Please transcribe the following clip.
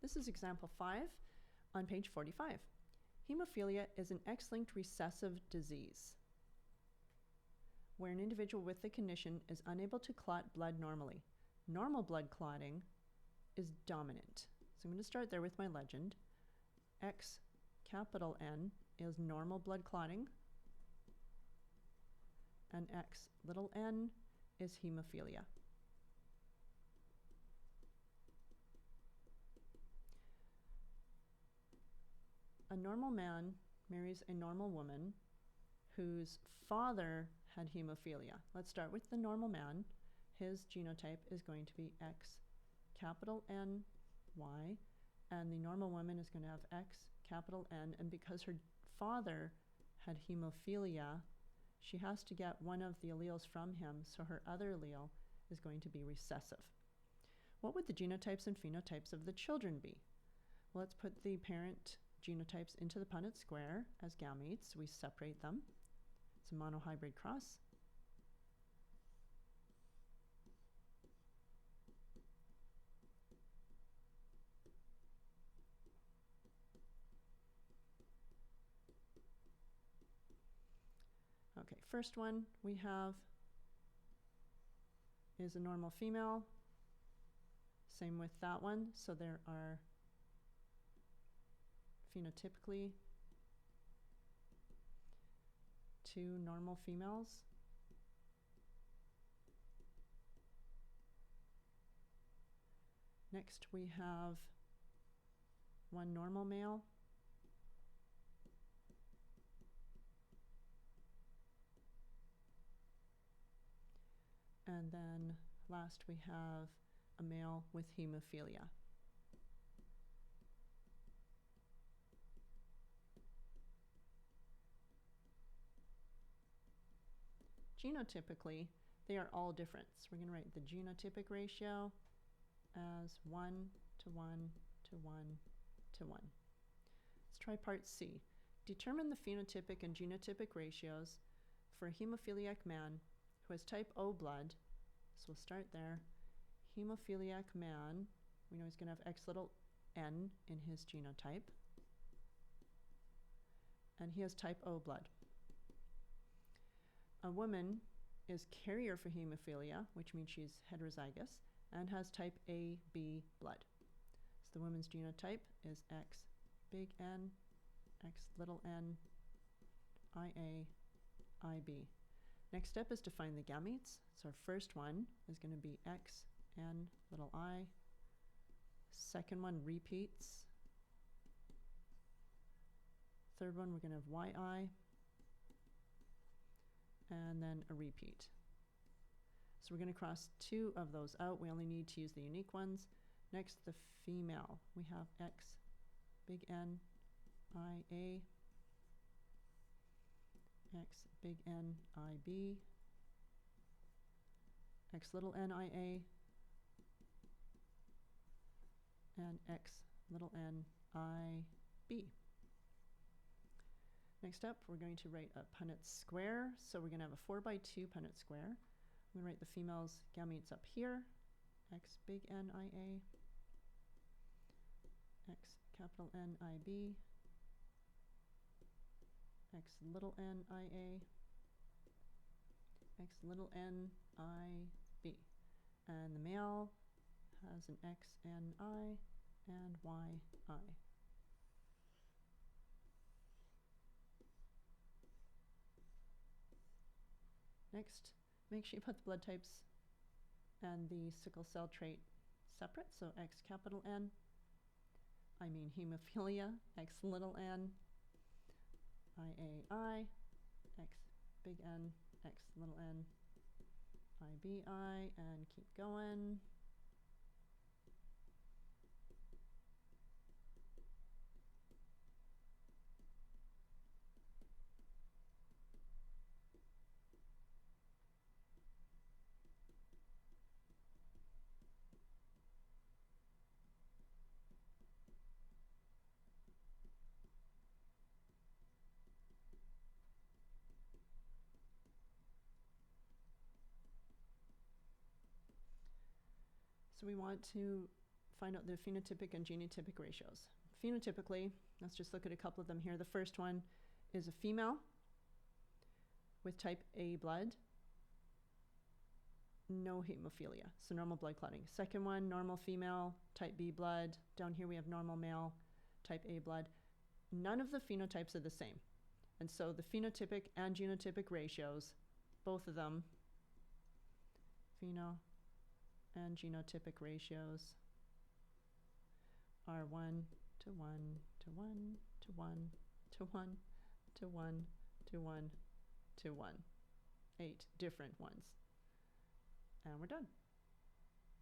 This is example 5 on page 45. Hemophilia is an X-linked recessive disease where an individual with the condition is unable to clot blood normally. Normal blood clotting is dominant. So I'm going to start there with my legend. X capital N is normal blood clotting, and X little n is hemophilia. A normal man marries a normal woman whose father had hemophilia. Let's start with the normal man. His genotype is going to be X capital N Y, and the normal woman is going to have X capital N, and because her father had hemophilia, she has to get one of the alleles from him, so her other allele is going to be recessive. What would the genotypes and phenotypes of the children be? Well, let's put the parent genotypes into the Punnett square as gametes. We separate them. It's a monohybrid cross. Okay, first one we have is a normal female. Same with that one. So there are phenotypically 2 normal females. Next we have 1 normal male. And then last we have a male with hemophilia. Genotypically, they are all different. So we're going to write the genotypic ratio as 1 to 1 to 1 to 1. Let's try part C. Determine the phenotypic and genotypic ratios for a hemophiliac man who has type O blood. So we'll start there. Hemophiliac man, we know he's going to have X little n in his genotype. And he has type O blood. A woman is carrier for hemophilia, which means she's heterozygous, and has type AB blood. So the woman's genotype is X big N, X little n, IA, IB. Next step is to find the gametes. So our first one is going to be X, N, little I. Second one repeats. Third one we're going to have YI. And then a repeat. So we're going to cross 2 of those out. We only need to use the unique ones. Next, the female. We have X big N, IA, X big N, IB, X little n, IA, and X little n, IB. Next up, we're going to write a Punnett square. So we're going to have a 4 by 2 Punnett square. I'm going to write the female's gametes up here. X big N, IA, X capital N, IB, X little n, IA, X little n, IB. And the male has an X, N, I, and Y, I. Next, make sure you put the blood types and the sickle cell trait separate. So X capital N, I mean hemophilia, X little n, IAI, X big N, X little n, IBI, and keep going. So we want to find out the phenotypic and genotypic ratios. Phenotypically, let's just look at a couple of them here. The first one is a female with type A blood, no hemophilia, so normal blood clotting. Second one, normal female, type B blood. Down here we have normal male, type A blood. None of the phenotypes are the same. And so the phenotypic and genotypic ratios, both of them, pheno and genotypic ratios, are 1 to 1 to 1 to 1 to 1 to 1 to 1 to 1. 8 different ones. And we're done.